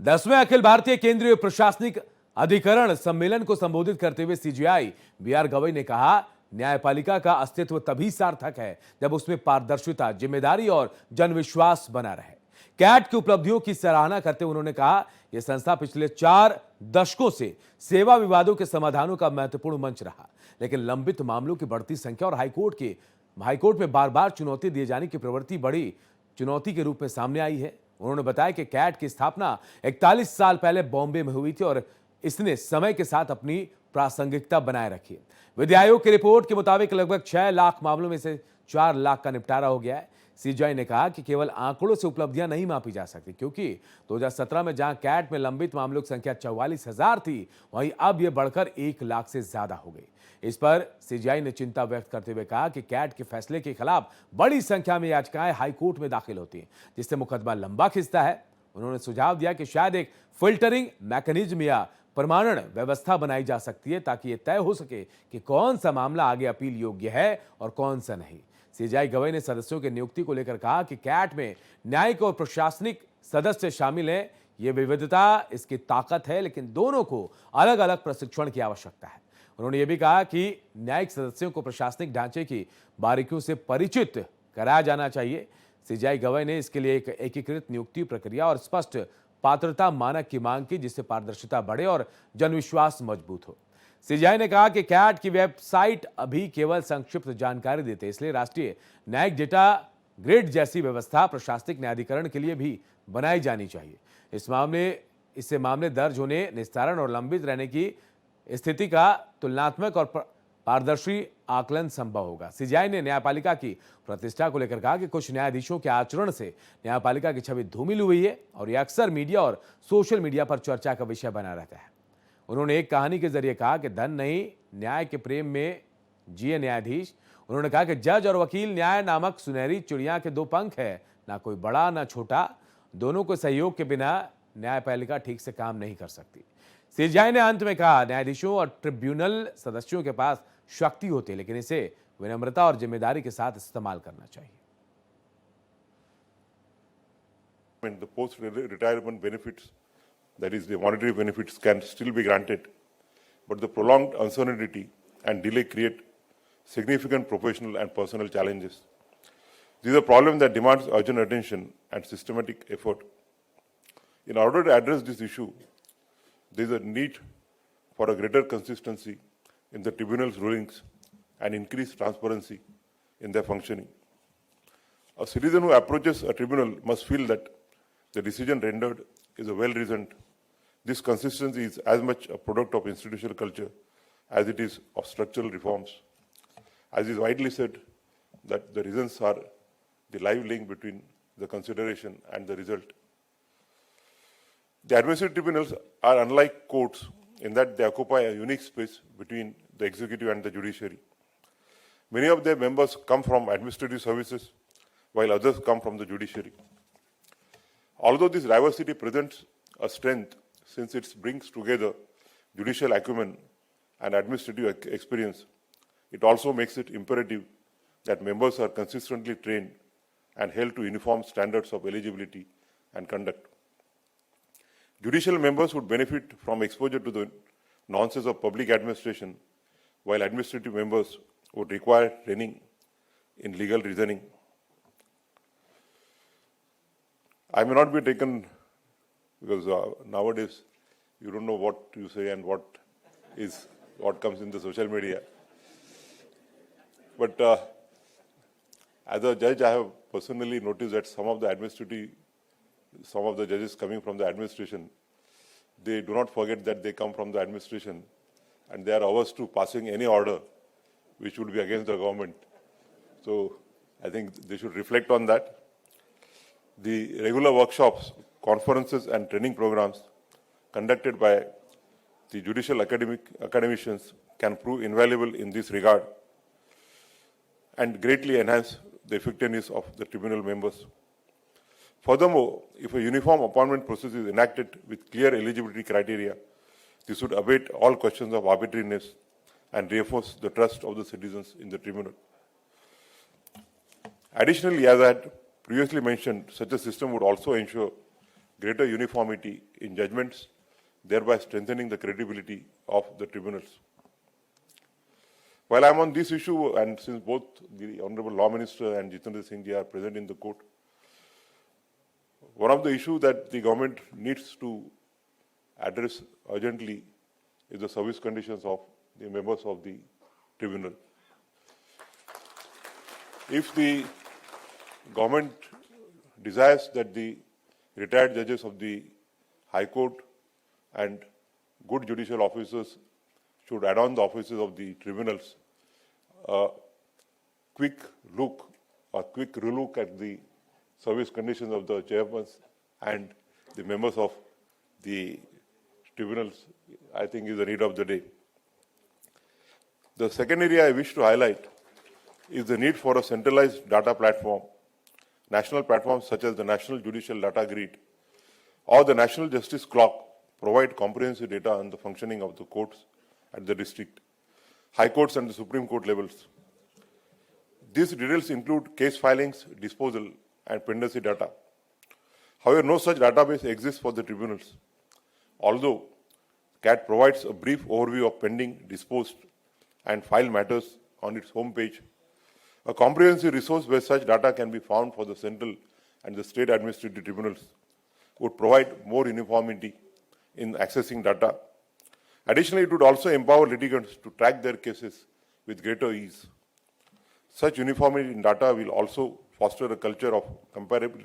10वें अखिल भारतीय केंद्रीय प्रशासनिक अधिकरण सम्मेलन को संबोधित करते हुए सीजेआई बीआर गवई ने कहा, न्यायपालिका का अस्तित्व तभी सार्थक है जब उसमें पारदर्शिता, जिम्मेदारी और जनविश्वास बना रहे। कैट की उपलब्धियों की सराहना करते हुए उन्होंने कहा, यह संस्था पिछले 4 दशकों से सेवा विवादों के समाधानों का महत्वपूर्ण मंच रहा, लेकिन लंबित मामलों की बढ़ती संख्या और हाईकोर्ट में बार बार चुनौती दिए जाने की प्रवृत्ति बड़ी चुनौती के रूप में सामने आई है। उन्होंने बताया कि कैट की स्थापना 41 साल पहले बॉम्बे में हुई थी और इसने समय के साथ अपनी प्रासंगिकता बनाए रखी है। विधि आयोग की रिपोर्ट के मुताबिक लगभग 6 लाख मामलों में से 4 लाख का निपटारा हो गया है। सीजेआई ने कहा कि केवल आंकड़ों से उपलब्धियां नहीं मापी जा सकती, क्योंकि 2017 में जहां कैट में लंबित मामलों की संख्या 44,000 थी, वहीं अब यह बढ़कर 1 लाख से ज्यादा हो गई। इस पर सीजेआई ने चिंता व्यक्त करते हुए कहा कि कैट के फैसले के खिलाफ बड़ी संख्या में याचिकाएं हाईकोर्ट में दाखिल होती हैं, जिससे मुकदमा लंबा खिंचता है। उन्होंने सुझाव दिया कि शायद एक फिल्टरिंग मैकेनिज्म या प्रमाणन व्यवस्था बनाई जा सकती है, ताकि यह तय हो सके कि कौन सा मामला आगे अपील योग्य है और कौन सा नहीं। सीजेआई गवई ने सदस्यों की नियुक्ति को लेकर कहा कि कैट में न्यायिक और प्रशासनिक सदस्य शामिल हैं। यह विविधता इसकी ताकत है, लेकिन दोनों को अलग अलग प्रशिक्षण की आवश्यकता है। उन्होंने यह भी कहा कि न्यायिक सदस्यों को प्रशासनिक ढांचे की बारीकियों से परिचित कराया जाना चाहिए। सीजेआई गवई ने इसके लिए एक एकीकृत नियुक्ति प्रक्रिया और स्पष्ट पात्रता मानक की मांग की, जिससे पारदर्शिता बढ़े और जनविश्वास मजबूत हो। सीजेआई ने कहा कि कैट की वेबसाइट अभी केवल संक्षिप्त जानकारी देते, इसलिए राष्ट्रीय न्यायिक डेटा ग्रिड जैसी व्यवस्था प्रशासनिक न्यायाधिकरण के लिए भी बनाई जानी चाहिए। इससे मामले दर्ज होने, निस्तारण और लंबित रहने की स्थिति का तुलनात्मक और पारदर्शी आकलन संभव होगा। सीजेआई ने न्यायपालिका की प्रतिष्ठा को लेकर कहा कि कुछ न्यायाधीशों के आचरण से न्यायपालिका की छवि धूमिल हुई है और यह अक्सर मीडिया और सोशल मीडिया पर चर्चा का विषय बना रहता है। उन्होंने एक कहानी के जरिए कहा कि धन नहीं, न्याय के प्रेम में जिए न्यायाधीश। उन्होंने कहा कि जज और वकील न्याय नामक सुनहरी चिड़िया के 2 पंख है, ना कोई बड़ा ना छोटा। दोनों को सहयोग के बिना न्यायपालिका ठीक से काम नहीं कर सकती। सीजेआई ने अंत में कहा, न्यायाधीशों और ट्रिब्यूनल सदस्यों के पास शक्ति होती है, लेकिन इसे विनम्रता और जिम्मेदारी के साथ इस्तेमाल करना चाहिए। The post-retirement benefits, that is the monetary benefits, can still be granted, but the prolonged uncertainty and delay create significant professional and personal challenges. This is a problem that demands urgent attention and systematic effort. In order to address this issue, there is a need for a greater consistency in the tribunal's rulings and increased transparency in their functioning. A citizen who approaches a tribunal must feel that the decision rendered is a well-reasoned. This consistency is as much a product of institutional culture as it is of structural reforms. As is widely said, that the reasons are the live link between the consideration and the result. The administrative tribunals are unlike courts in that they occupy a unique space between the executive and the judiciary. Many of their members come from administrative services, while others come from the judiciary. Although this diversity presents a strength, since it brings together judicial acumen and administrative experience, it also makes it imperative that members are consistently trained and held to uniform standards of eligibility and conduct. Judicial members would benefit from exposure to the nuances of public administration, while administrative members would require training in legal reasoning. I may not be taken, because nowadays you don't know what you say and what comes in the social media. But as a judge, I have personally noticed that some of the judges coming from the administration, they do not forget that they come from the administration, and they are averse to passing any order which would be against the government. So I think they should reflect on that. The regular workshops, conferences and training programs conducted by the judicial academicians can prove invaluable in this regard and greatly enhance the effectiveness of the tribunal members. Furthermore, if a uniform appointment process is enacted with clear eligibility criteria, this would abate all questions of arbitrariness and reinforce the trust of the citizens in the tribunal. Additionally, as I had previously mentioned, such a system would also ensure greater uniformity in judgments, thereby strengthening the credibility of the tribunals. While I am on this issue, and since both the Honorable Law Minister and Jitendra Singh ji are present in the court, one of the issues that the government needs to address urgently is the service conditions of the members of the tribunal. If the government desires that the retired judges of the High Court and good judicial officers should add on the officers of the tribunals a quick look or quick relook at the service conditions of the chairmen and the members of the tribunals, I think is the need of the day. The second area I wish to highlight is the need for a centralized data platform. National platforms such as the National Judicial Data Grid or the National Justice Clock provide comprehensive data on the functioning of the courts at the district, high courts and the Supreme Court levels. These details include case filings, disposal, and pendency data. However, no such database exists for the tribunals. Although CAT provides a brief overview of pending, disposed, and filed matters on its homepage, a comprehensive resource where such data can be found for the central and the state administrative tribunals would provide more uniformity in accessing data. Additionally, it would also empower litigants to track their cases with greater ease. Such uniformity in data will also foster a culture of comparability